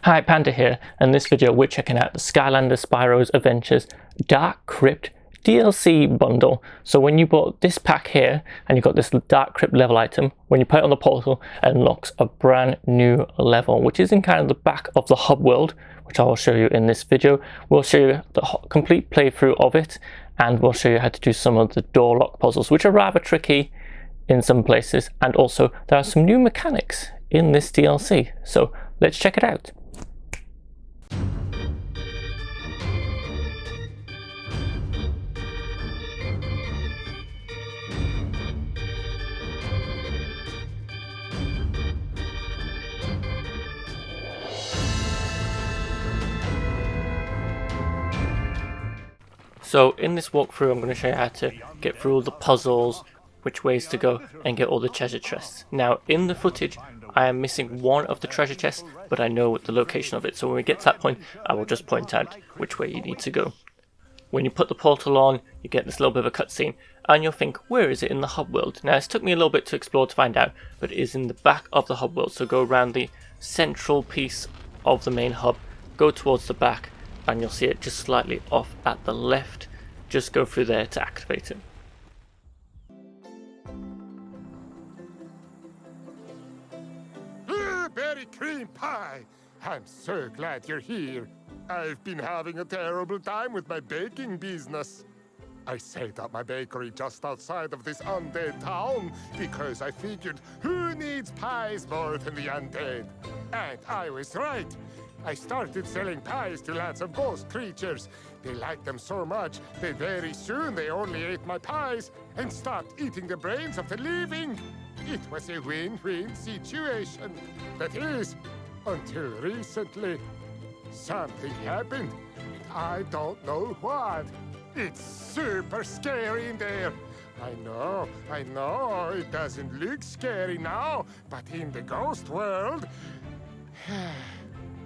Hi, Panda here, and in this video we're checking out the Skylanders Spyro's Adventures Dark Crypt DLC bundle. So when you bought this pack here and you got this Dark Crypt level item, when you put it on the portal, it unlocks a brand new level, which is in kind of the back of the hub world, which I will show you in this video. We'll show you the complete playthrough of it, and we'll show you how to do some of the door lock puzzles, which are rather tricky in some places, and also there are some new mechanics in this DLC. So let's check it out. So in this walkthrough I'm going to show you how to get through all the puzzles, which ways to go, and get all the treasure chests. Now in the footage I am missing one of the treasure chests, but I know the location of it, so when we get to that point I will just point out which way you need to go. When you put the portal on, you get this little bit of a cutscene, and you'll think, where is it in the hub world? Now it's took me a little bit to explore to find out, but it is in the back of the hub world, so go around the central piece of the main hub, go towards the back, and you'll see it just slightly off at the left. Just go through there to activate it. Berry cream pie! I'm so glad you're here. I've been having a terrible time with my baking business. I set up my bakery just outside of this undead town because I figured, who needs pies more than the undead? And I was right. I started selling pies to lots of ghost creatures. They liked them so much that very soon they only ate my pies and stopped eating the brains of the living. It was a win-win situation. That is, until recently. Something happened. I don't know what. It's super scary in there. I know, it doesn't look scary now, but in the ghost world...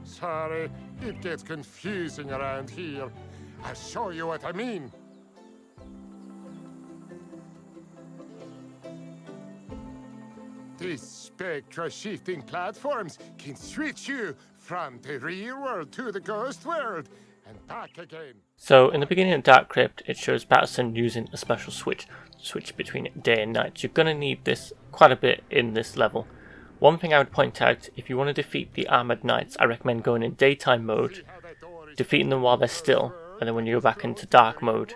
Sorry, it gets confusing around here. I'll show you what I mean. These spectra-shifting platforms can switch you from the real world to the ghost world and back again. So in the beginning of Dark Crypt, it shows Batterson using a special switch between day and night. You're going to need this quite a bit in this level. One thing I would point out, if you want to defeat the armored knights, I recommend going in daytime mode, defeating them while they're still, and then when you go back into dark mode,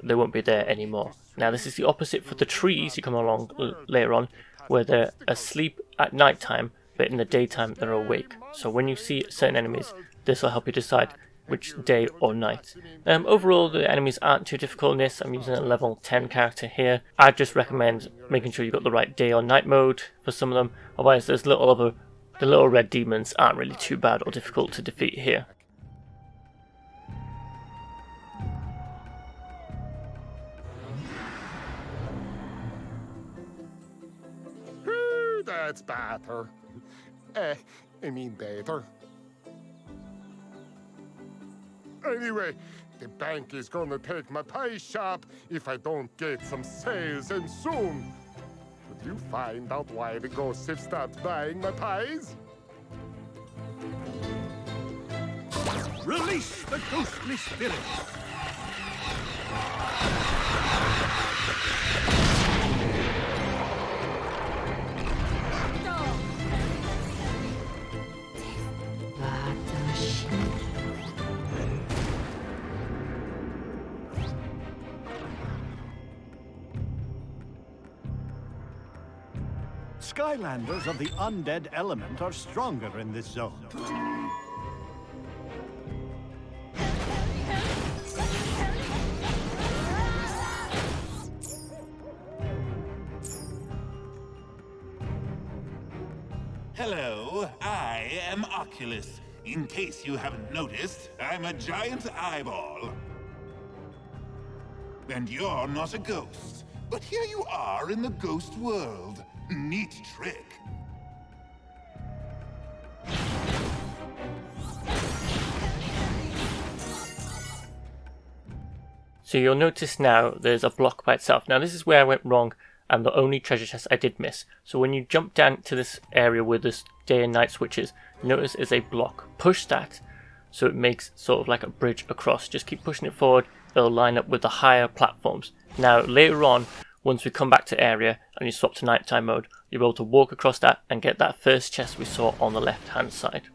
they won't be there anymore. Now this is the opposite for the trees you come along later on, where they're asleep at night time, but in the daytime they're awake. So when you see certain enemies, this will help you decide which day or night. Overall, the enemies aren't too difficult in this. I'm using a level 10 character here. I just recommend making sure you've got the right day or night mode for some of them. Otherwise, the little red demons aren't really too bad or difficult to defeat here. That's better. I mean better. Anyway, the bank is gonna take my pie shop if I don't get some sales, and soon. Could you find out why the ghosts have stopped buying my pies? Release the ghostly spirits! Skylanders of the undead element are stronger in this zone. Hello, I am Oculus. In case you haven't noticed, I'm a giant eyeball. And you're not a ghost, but here you are in the ghost world. Neat trick. So you'll notice now there's a block by itself. Now this is where I went wrong and the only treasure chest I did miss. So when you jump down to this area where this day and night switches, notice is a block. Push that so it makes sort of like a bridge across. Just keep pushing it forward, it'll line up with the higher platforms. Now later on, once we come back to area and you swap to nighttime mode, you'll be able to walk across that and get that first chest we saw on the left hand side.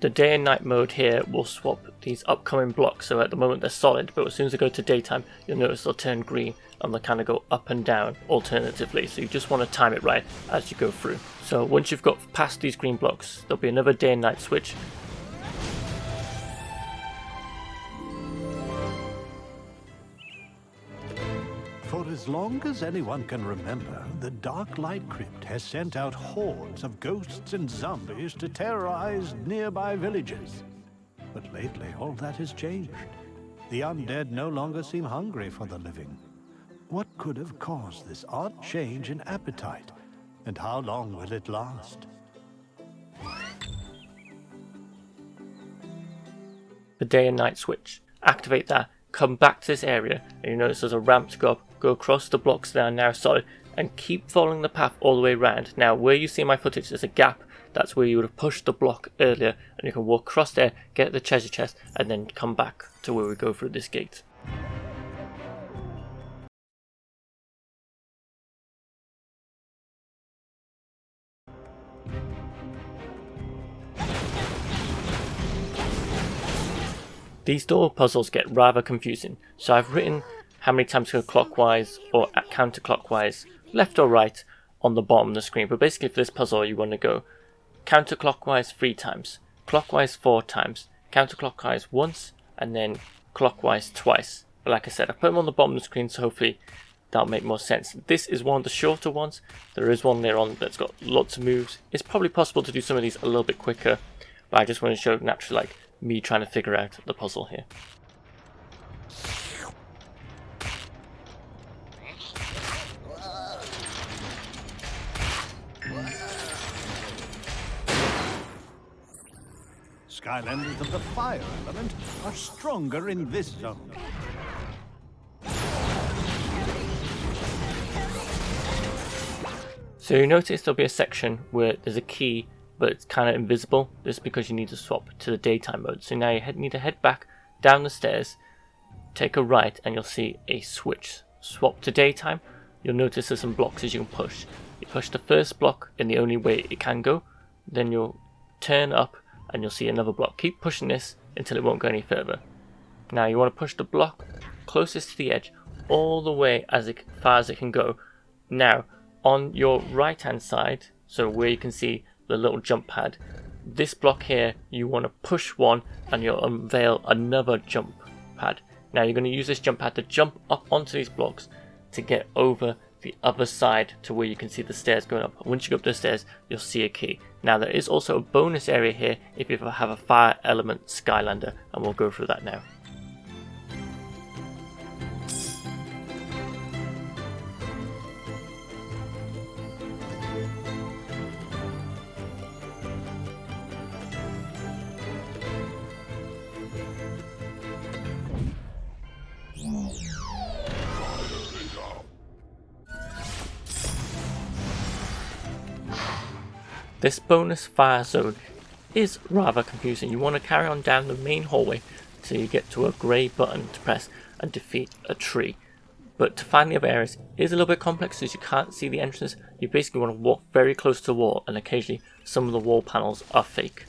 The day and night mode here will swap these upcoming blocks, so at the moment they're solid, but as soon as they go to daytime you'll notice they'll turn green and they'll kind of go up and down alternatively, so you just want to time it right as you go through. So once you've got past these green blocks, there'll be another day and night switch. For as long as anyone can remember, the Darklight Crypt has sent out hordes of ghosts and zombies to terrorize nearby villages. But lately, all that has changed. The undead no longer seem hungry for the living. What could have caused this odd change in appetite, and how long will it last? The day and night switch. Activate that, come back to this area, and you notice there's a ramp to go up. Go across the blocks that are now solid and keep following the path all the way around. Now where you see my footage there's a gap, that's where you would have pushed the block earlier, and you can walk across there, get the treasure chest, and then come back to where we go through this gate. These door puzzles get rather confusing, so I've written how many times to go clockwise or counterclockwise, left or right, on the bottom of the screen. But basically for this puzzle you want to go counterclockwise 3 times, clockwise 4 times, counterclockwise once, and then clockwise twice. But like I said, I put them on the bottom of the screen so hopefully that'll make more sense. This is one of the shorter ones. There is one later on that's got lots of moves. It's probably possible to do some of these a little bit quicker, but I just want to show naturally like me trying to figure out the puzzle here. Skylanders of the fire element are stronger in this zone. So you notice there'll be a section where there's a key, but it's kind of invisible. This is because you need to swap to the daytime mode. So now you need to head back down the stairs, take a right, and you'll see a switch. Swap to daytime. You'll notice there's some blocks as you can push. You push the first block in the only way it can go, then you'll turn up and you'll see another block. Keep pushing this until it won't go any further. Now you want to push the block closest to the edge all the way as far as it can go. Now on your right hand side, so where you can see the little jump pad, this block here you want to push one and you'll unveil another jump pad. Now you're going to use this jump pad to jump up onto these blocks to get over the other side to where you can see the stairs going up. Once you go up the stairs you'll see a key. Now there is also a bonus area here if you have a fire element Skylander, and we'll go through that now. This bonus fire zone is rather confusing. You want to carry on down the main hallway till you get to a grey button to press and defeat a tree. But to find the other areas is a little bit complex since you can't see the entrance. You basically want to walk very close to the wall, and occasionally some of the wall panels are fake.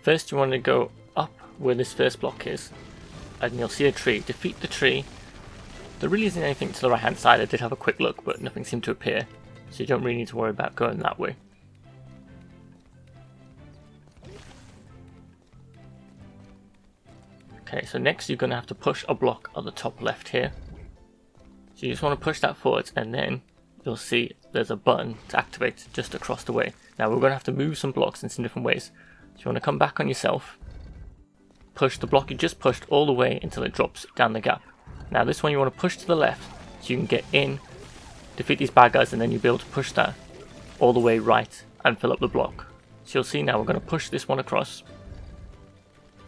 First you want to go up where this first block is, and you'll see a tree. Defeat the tree, There really isn't anything to the right hand side. I did have a quick look, but nothing seemed to appear, so you don't really need to worry about going that way. Okay, so next you're going to have to push a block on the top left here. So you just want to push that forward, and then you'll see there's a button to activate just across the way. Now we're going to have to move some blocks in some different ways. So you want to come back on yourself, push the block you just pushed all the way until it drops down the gap. Now this one you want to push to the left so you can get in, defeat these bad guys, and then you'll be able to push that all the way right and fill up the block. So you'll see now we're going to push this one across.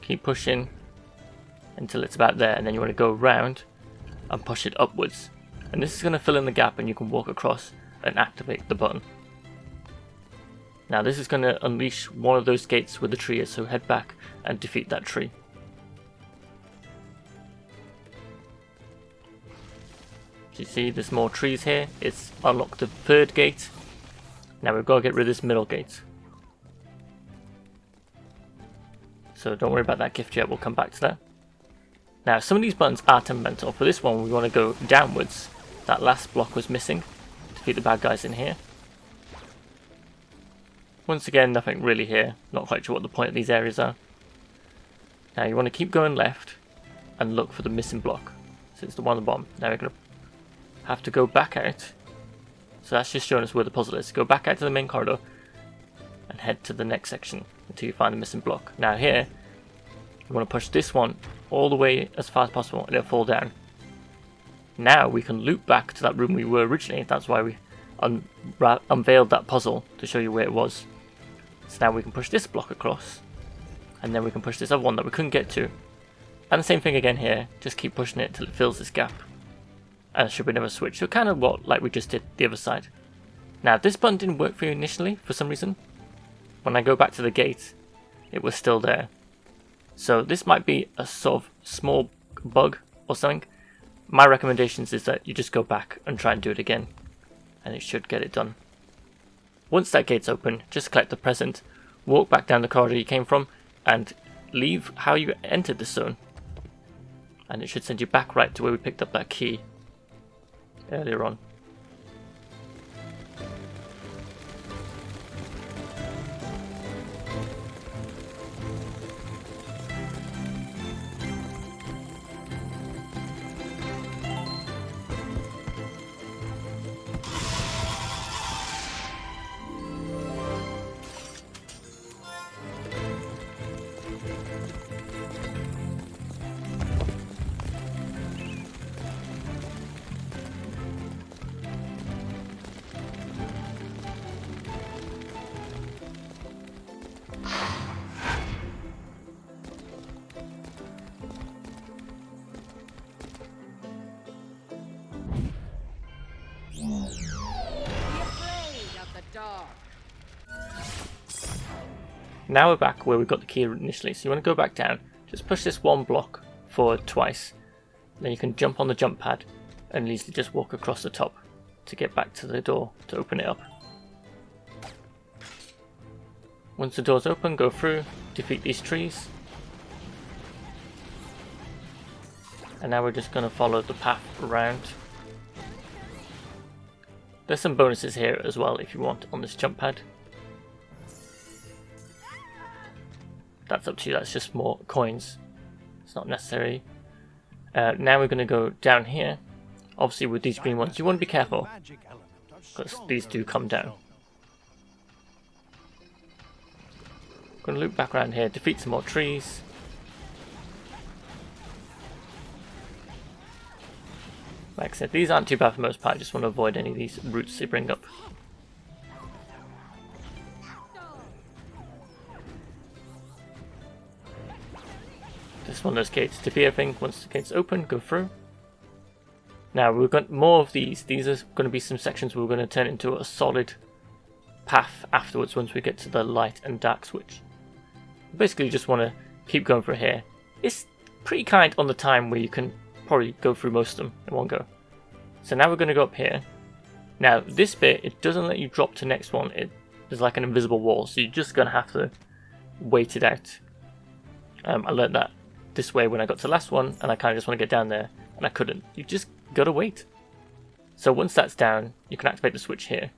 Keep pushing until it's about there, and then you want to go around and push it upwards. And this is going to fill in the gap, and you can walk across and activate the button. Now this is going to unleash one of those gates where the tree is, so head back and defeat that tree. So you see there's more trees here. It's unlocked the third gate. Now we've got to get rid of this middle gate. So don't worry about that gift yet, we'll come back to that. Now some of these buttons are temperamental. For this one we want to go downwards. That last block was missing. Defeat the bad guys in here. Once again, nothing really here. Not quite sure what the point of these areas are. Now you want to keep going left and look for the missing block. So it's the one on the bottom. Now we're going to have to go back out. So that's just showing us where the puzzle is. Go back out to the main corridor and head to the next section until you find the missing block. Now here, you want to push this one all the way as far as possible and it'll fall down. Now we can loop back to that room we were originally. That's why we unveiled that puzzle, to show you where it was. So now we can push this block across, and then we can push this other one that we couldn't get to. And the same thing again here, just keep pushing it till it fills this gap. And it should be another switch, so kind of like we just did the other side. Now this button didn't work for you initially, for some reason. When I go back to the gate, it was still there. So this might be a sort of small bug or something. My recommendations is that you just go back and try and do it again, and it should get it done. Once that gate's open, just collect the present, walk back down the corridor you came from, and leave how you entered the zone. And it should send you back right to where we picked up that key earlier on. Now we're back where we got the key initially, so you want to go back down, just push this one block forward twice, then you can jump on the jump pad and easily just walk across the top to get back to the door to open it up. Once the door's open, go through, defeat these trees, and now we're just going to follow the path around. There's some bonuses here as well if you want on this jump pad. That's up to you, that's just more coins. It's not necessary. Now we're going to go down here. Obviously with these green ones you want to be careful, because these do come down. Going to loop back around here, defeat some more trees. Like I said, these aren't too bad for the most part, I just want to avoid any of these roots they bring up. This one of those gates, defeat everything. Once the gates open, go through. Now we've got more of these. These are going to be some sections we're going to turn into a solid path afterwards once we get to the light and dark switch. Basically you just want to keep going through here. It's pretty kind on the time where you can probably go through most of them in one go. So now we're going to go up here. Now this bit, it doesn't let you drop to the next one. There's like an invisible wall, so you're just going to have to wait it out. I learned that this way when I got to the last one, and I kind of just want to get down there, and I couldn't. You just you gotta wait. So once that's down, you can activate the switch here.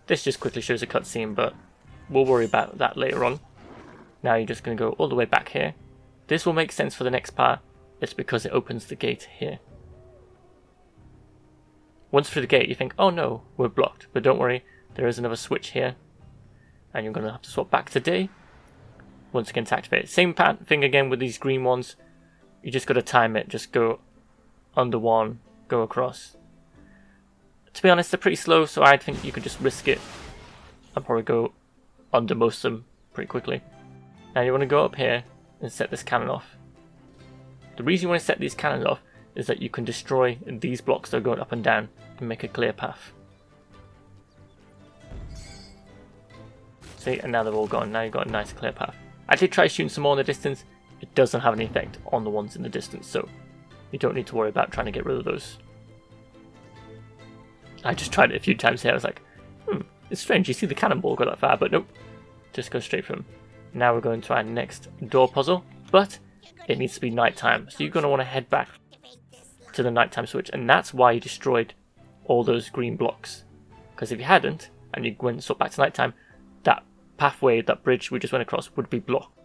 This just quickly shows a cutscene, but we'll worry about that later on. Now you're just going to go all the way back here. This will make sense for the next part. It's because it opens the gate here. Once through the gate, you think, oh no, we're blocked. But don't worry, there is another switch here. And you're going to have to swap back to day. Once again to activate it. Same thing again with these green ones. You just got to time it. Just go under one, go across. To be honest, they're pretty slow, so I think you could just risk it and probably go under most of them pretty quickly. Now you want to go up here and set this cannon off. The reason you want to set these cannons off is that you can destroy these blocks that are going up and down and make a clear path. See, and now they're all gone. Now you've got a nice clear path. I did try shooting some more in the distance. It doesn't have any effect on the ones in the distance, so you don't need to worry about trying to get rid of those. I just tried it a few times here. I was like, it's strange. You see the cannonball go that far, but nope. Just go straight from. Now we're going to our next door puzzle, but it needs to be nighttime. So you're going to want to head back to the nighttime switch, and that's why you destroyed all those green blocks. Because if you hadn't, and you went sort back to nighttime, that pathway, that bridge we just went across would be blocked.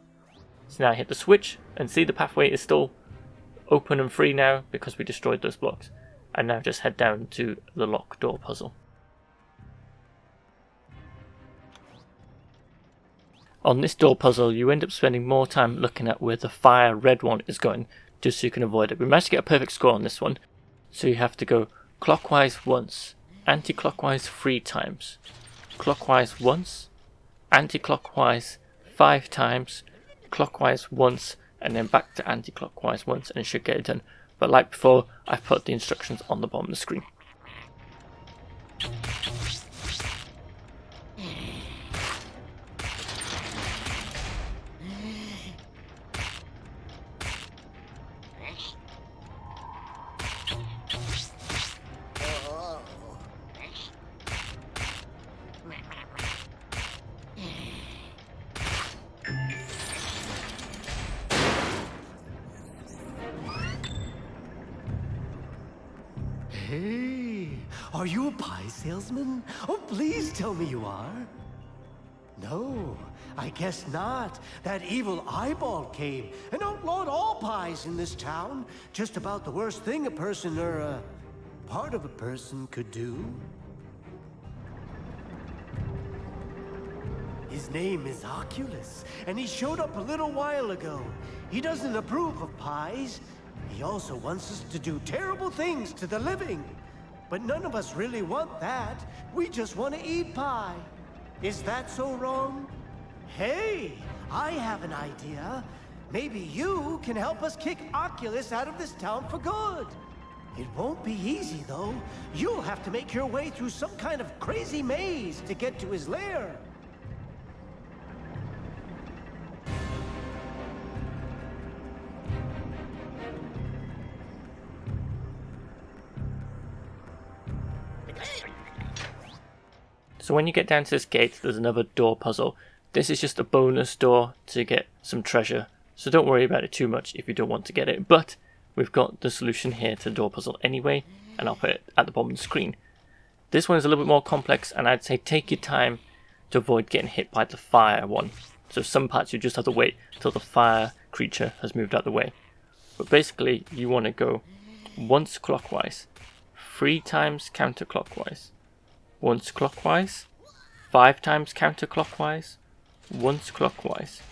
So now hit the switch, and see the pathway is still open and free now because we destroyed those blocks. And now just head down to the lock door puzzle. On this door puzzle, you end up spending more time looking at where the fire red one is going, just so you can avoid it. We managed to get a perfect score on this one, so you have to go clockwise once, anti-clockwise 3 times, clockwise once, anti-clockwise 5 times, clockwise once, and then back to anti-clockwise once, and it should get it done. But like before, I've put the instructions on the bottom of the screen. Hey, are you a pie salesman? Oh, please tell me you are. No, I guess not. That evil eyeball came and outlawed all pies in this town. Just about the worst thing a person or a part of a person could do. His name is Oculus, and he showed up a little while ago. He doesn't approve of pies. He also wants us to do terrible things to the living. But none of us really want that. We just want to eat pie. Is that so wrong? Hey, I have an idea. Maybe you can help us kick Oculus out of this town for good. It won't be easy, though. You'll have to make your way through some kind of crazy maze to get to his lair. So when you get down to this gate, there's another door puzzle. This is just a bonus door to get some treasure, so don't worry about it too much if you don't want to get it. But we've got the solution here to the door puzzle anyway, and I'll put it at the bottom of the screen. This one is a little bit more complex, and I'd say take your time to avoid getting hit by the fire one. So some parts you just have to wait until the fire creature has moved out of the way. But basically, you want to go once clockwise, 3 times counterclockwise, once clockwise, 5 times counterclockwise, once clockwise,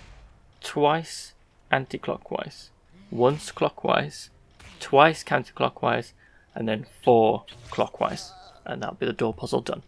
twice anti-clockwise, once clockwise, twice counterclockwise, and then 4 clockwise. And that'll be the door puzzle done.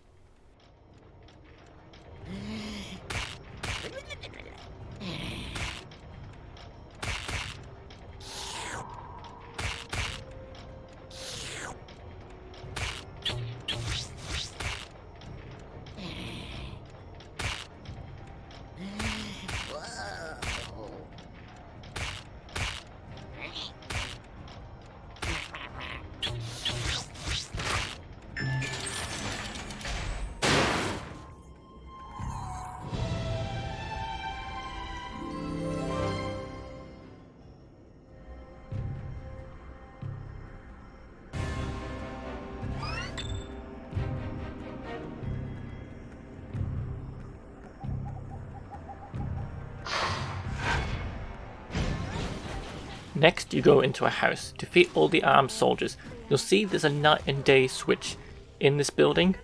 Next, you go into a house, defeat all the armed soldiers. You'll see there's a night and day switch in this building.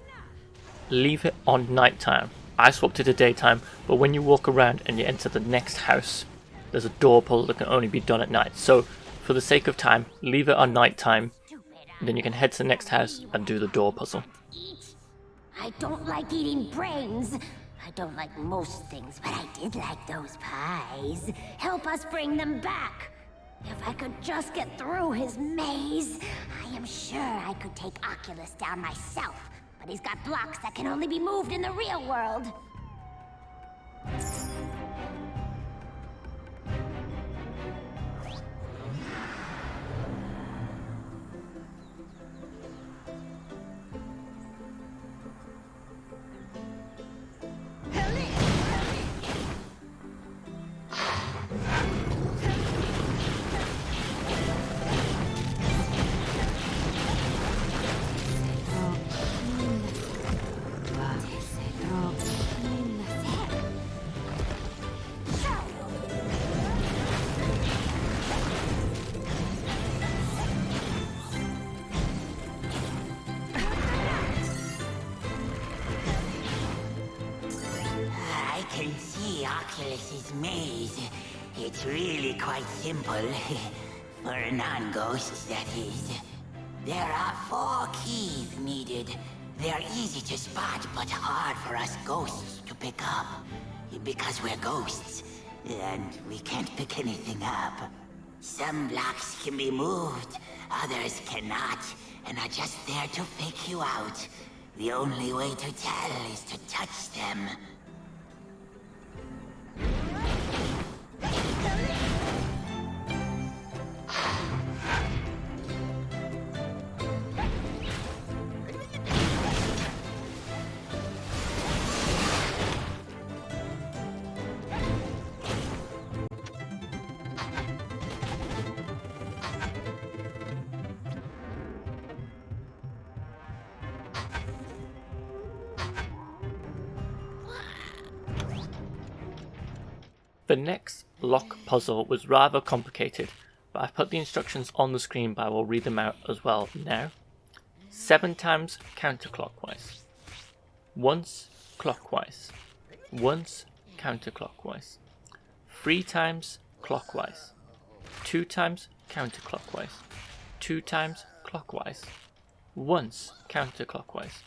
Leave it on nighttime. I swapped it to daytime, but when you walk around and you enter the next house, there's a door puzzle that can only be done at night. So, for the sake of time, leave it on nighttime, and then you can head to the next house and do the door puzzle. I don't like eating brains. I don't like most things, but I did like those pies. Help us bring them back. If I could just get through his maze, I am sure I could take Oculus down myself. But he's got blocks that can only be moved in the real world. Oculus's maze. It's really quite simple. For a non-ghost, that is. There are 4 keys needed. They're easy to spot, but hard for us ghosts to pick up. Because we're ghosts, and we can't pick anything up. Some blocks can be moved, others cannot, and are just there to fake you out. The only way to tell is to touch them. The next lock puzzle was rather complicated, but I've put the instructions on the screen, but I will read them out as well now. 7 times counterclockwise. Once clockwise. Once counterclockwise. 3 times clockwise. 2 times counterclockwise. 2 times clockwise. Once counterclockwise.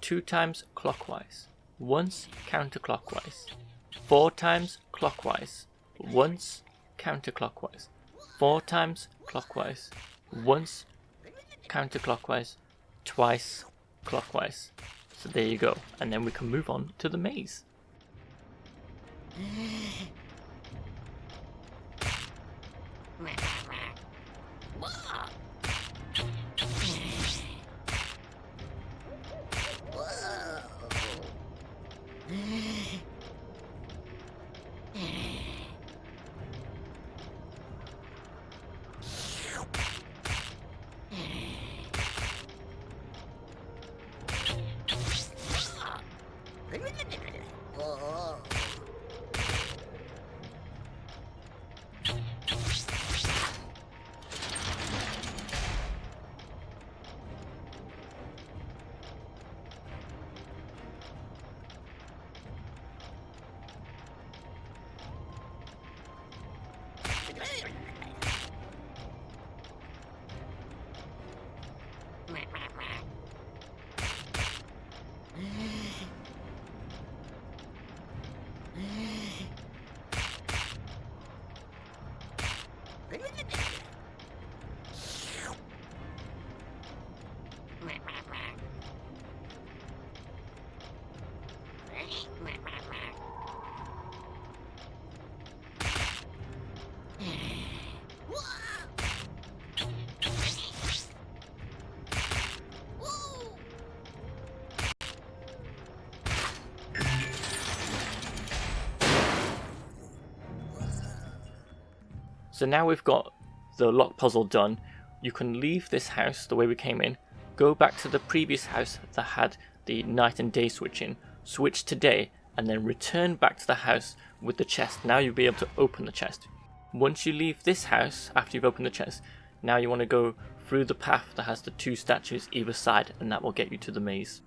2 times clockwise. Once counterclockwise. 4 times clockwise. Once counterclockwise. 4 times clockwise. Once counterclockwise. Twice clockwise. So there you go. And then we can move on to the maze. So now we've got the lock puzzle done, you can leave this house the way we came in, go back to the previous house that had the night and day switching, switch to day, and then return back to the house with the chest. Now you'll be able to open the chest. Once you leave this house, after you've opened the chest, now you want to go through the path that has the 2 statues either side, and that will get you to the maze.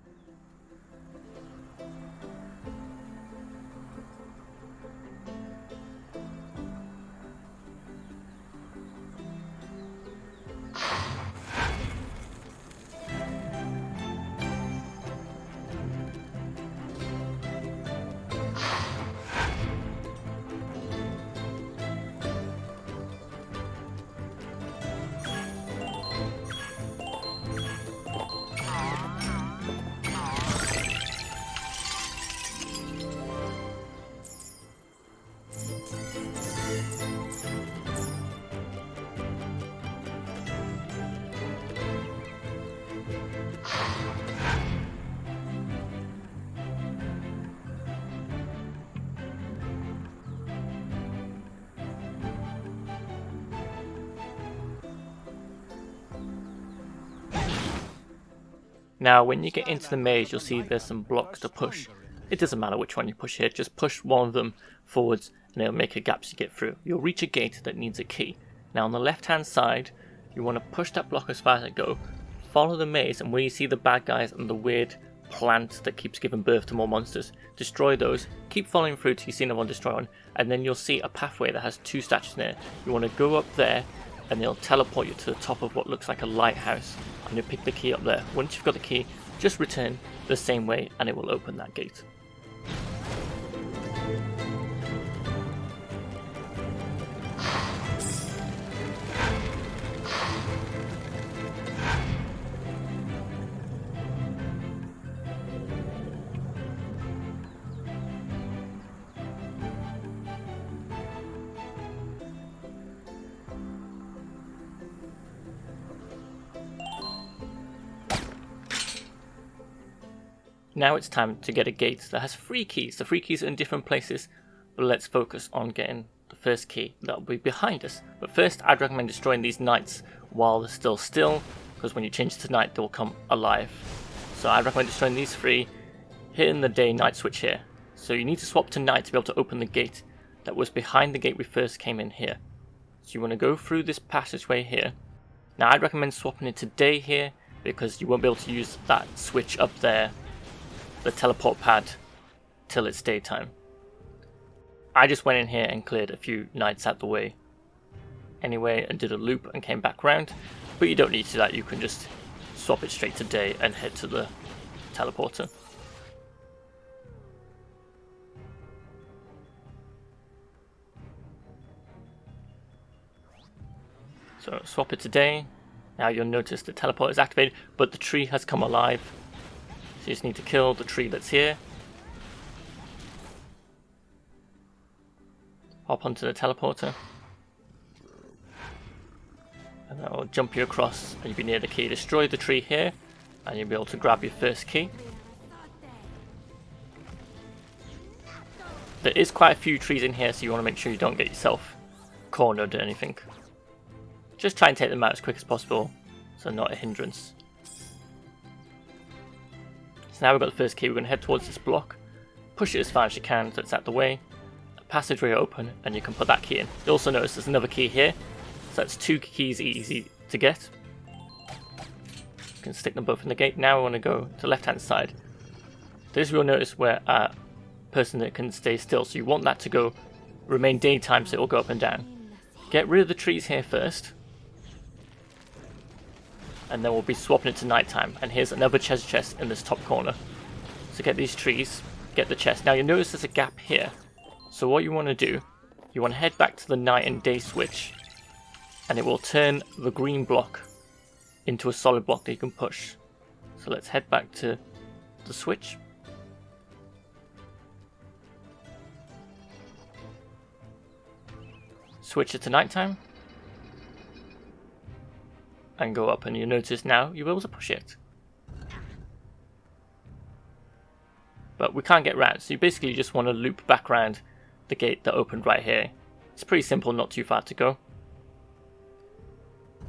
Now when you get into the maze, you'll see there's some blocks to push. It doesn't matter which one you push here, just push one of them forwards and it'll make a gap so you get through. You'll reach a gate that needs a key. Now on the left hand side, you want to push that block as far as it goes, follow the maze, and where you see the bad guys and the weird plant that keeps giving birth to more monsters, destroy those, keep following through till you see another one destroy one, and then you'll see a pathway that has 2 statues in it. You want to go up there and they'll teleport you to the top of what looks like a lighthouse, and you'll pick the key up there. Once you've got the key, just return the same way and it will open that gate. Now it's time to get a gate that has 3 keys. The 3 keys are in different places, but let's focus on getting the first key that will be behind us. But first, I'd recommend destroying these knights while they're still, because when you change to night, they'll come alive. So I'd recommend destroying these 3, hitting the day-night switch here. So you need to swap to night to be able to open the gate that was behind the gate we first came in here. So you want to go through this passageway here. Now I'd recommend swapping it to day here, because you won't be able to use that switch up there, the teleport pad, till it's daytime. I just went in here and cleared a few nights out the way anyway and did a loop and came back round, but you don't need to do that. You can just swap it straight to day and head to the teleporter. So swap it to day. Now you'll notice the teleport is activated, but the tree has come alive. So you just need to kill the tree that's here. Hop onto the teleporter. And that will jump you across and you'll be near the key. Destroy the tree here and you'll be able to grab your first key. There is quite a few trees in here, so you want to make sure you don't get yourself cornered or anything. Just try and take them out as quick as possible, so not a hindrance. So now we've got the first key, we're going to head towards this block, push it as far as you can so it's out the way, a passageway open, and you can put that key in. You also notice there's another key here, so that's 2 keys easy to get. You can stick them both in the gate. Now we want to go to the left hand side. This you'll notice where a person that can stay still, so you want that to remain daytime so it will go up and down. Get rid of the trees here first, and then we'll be swapping it to nighttime. And here's another treasure chest in this top corner. So get these trees, get the chest. Now you'll notice there's a gap here. So what you want to do, you want to head back to the night and day switch, and it will turn the green block into a solid block that you can push. So let's head back to the switch. Switch it to nighttime. And go up, and you notice now you'll be able to push it. But we can't get round, so you basically just want to loop back around the gate that opened right here. It's pretty simple, not too far to go.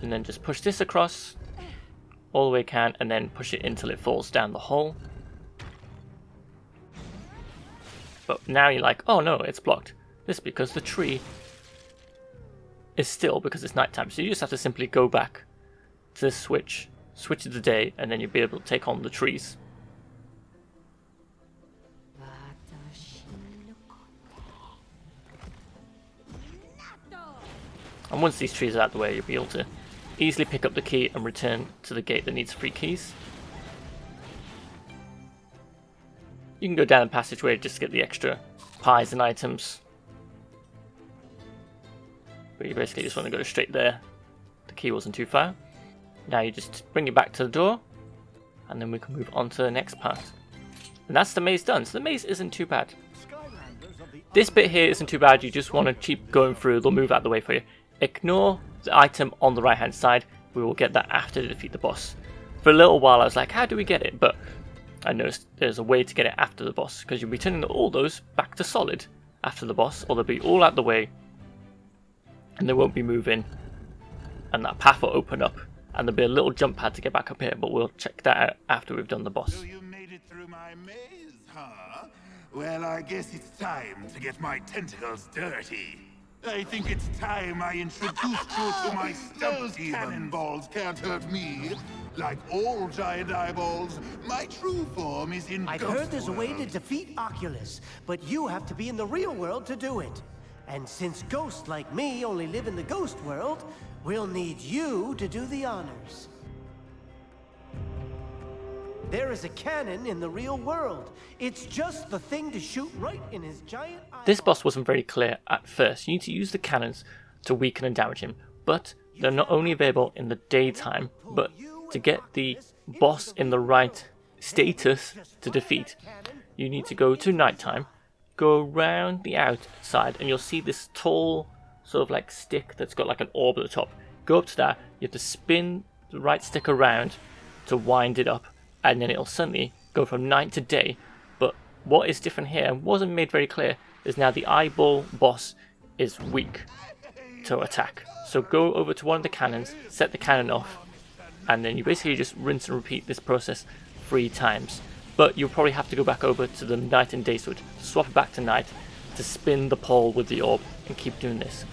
And then just push this across all the way you can, and then push it until it falls down the hole. But now you're like, oh no, it's blocked. This is because the tree is still because it's nighttime. So you just have to simply go back to the switch to the day, and then you'll be able to take on the trees. And once these trees are out of the way, you'll be able to easily pick up the key and return to the gate that needs 3 keys. You can go down the passageway just to get the extra pies and items. But you basically just want to go straight there. The key wasn't too far. Now you just bring it back to the door, and then we can move on to the next part. And that's the maze done. So the maze isn't too bad. This bit here isn't too bad. You just want to keep going through. They'll move out of the way for you. Ignore the item on the right hand side. We will get that after you defeat the boss. For a little while I was like, how do we get it? But I noticed there's a way to get it after the boss, because you'll be turning all those back to solid after the boss, or they'll be all out the way and they won't be moving, and that path will open up and there'll be a little jump pad to get back up here, but we'll check that out after we've done the boss. So you made it through my maze, huh? Well, I guess it's time to get my tentacles dirty. I think it's time I introduced you to my stump demons. Cannonballs can't hurt me. Like all giant eyeballs, my true form is in I've Ghost heard there's a way to World. defeat Oculus, but you have to be in the real world to do it. And since ghosts like me only live in the ghost world, we'll need you to do the honors. There is a cannon in the real world. It's just the thing to shoot right in his giant eye. This boss wasn't very clear at first. You need to use the cannons to weaken and damage him, but they're not only available in the daytime, but to get the boss in the right status to defeat, you need to go to nighttime, go around the outside, and you'll see this tall sort of like stick that's got like an orb at the top. Go up to that, you have to spin the right stick around to wind it up, and then it'll suddenly go from night to day. But what is different here, and wasn't made very clear, is now the eyeball boss is weak to attack. So go over to one of the cannons, set the cannon off, and then you basically just rinse and repeat this process 3 times. But you'll probably have to go back over to the night and day switch, swap it back to night, to spin the pole with the orb, and keep doing this.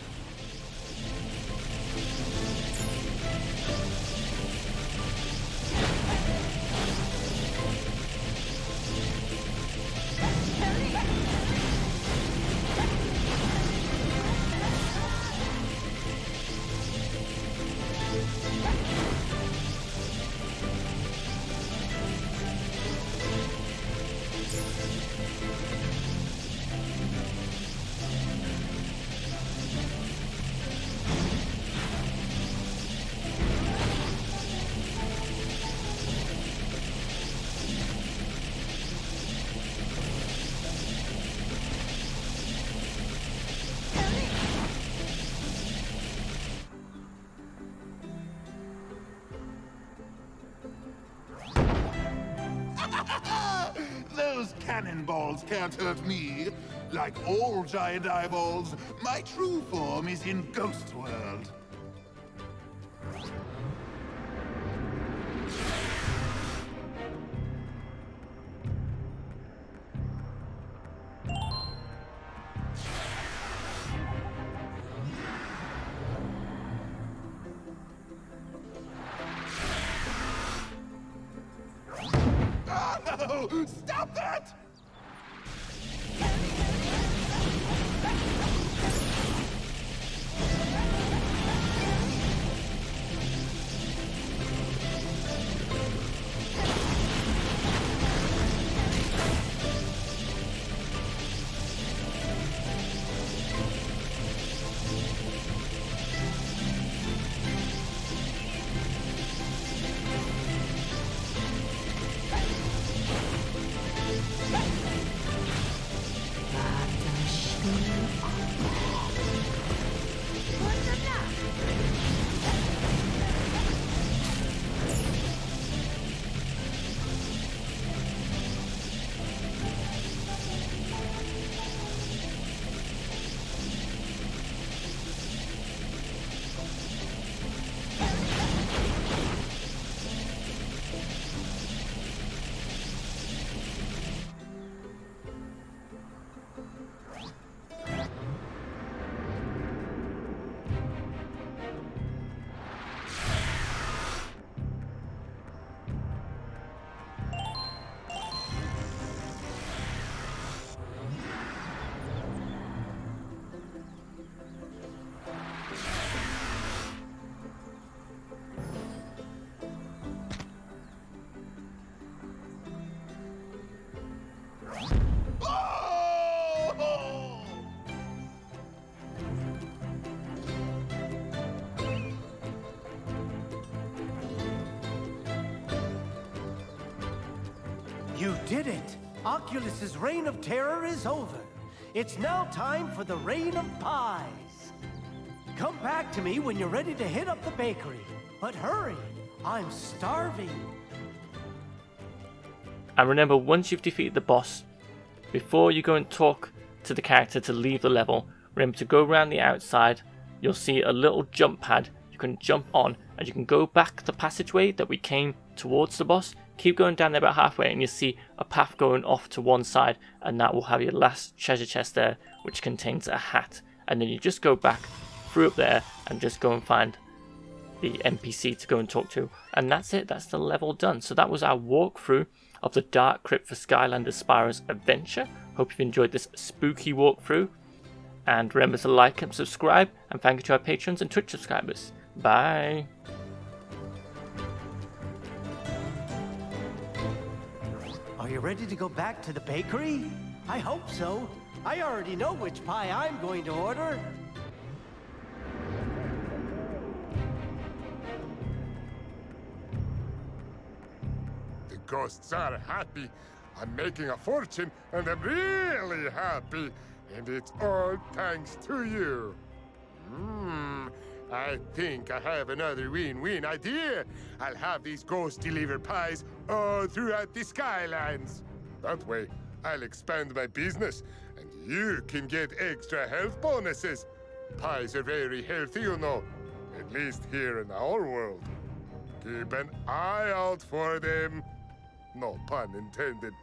Those cannonballs can't hurt me. Like all giant eyeballs, my true form is in Ghost World. Oh, stop that! You did it! Oculus's reign of terror is over. It's now time for the reign of pies. Come back to me when you're ready to hit up the bakery. But hurry, I'm starving. And remember, once you've defeated the boss, before you go and talk to the character to leave the level, remember to go around the outside. You'll see a little jump pad you can jump on, and you can go back the passageway that we came towards the boss. Keep going down there about halfway and you'll see a path going off to one side, and that will have your last treasure chest there, which contains a hat. And then you just go back through up there and just go and find the NPC to go and talk to, and that's it. That's the level done. So that was our walkthrough of the Dark Crypt for Skylanders Spyro's adventure. Hope you've enjoyed this spooky walkthrough, and remember to like and subscribe, and thank you to our patrons and Twitch subscribers. Bye. Are you ready to go back to the bakery? I hope so. I already know which pie I'm going to order. The ghosts are happy. I'm making a fortune, and I'm really happy. And it's all thanks to you. I think I have another win-win idea. I'll have these ghosts deliver pies all throughout the Skylands. That way, I'll expand my business, and you can get extra health bonuses. Pies are very healthy, you know. At least here in our world. Keep an eye out for them. No pun intended.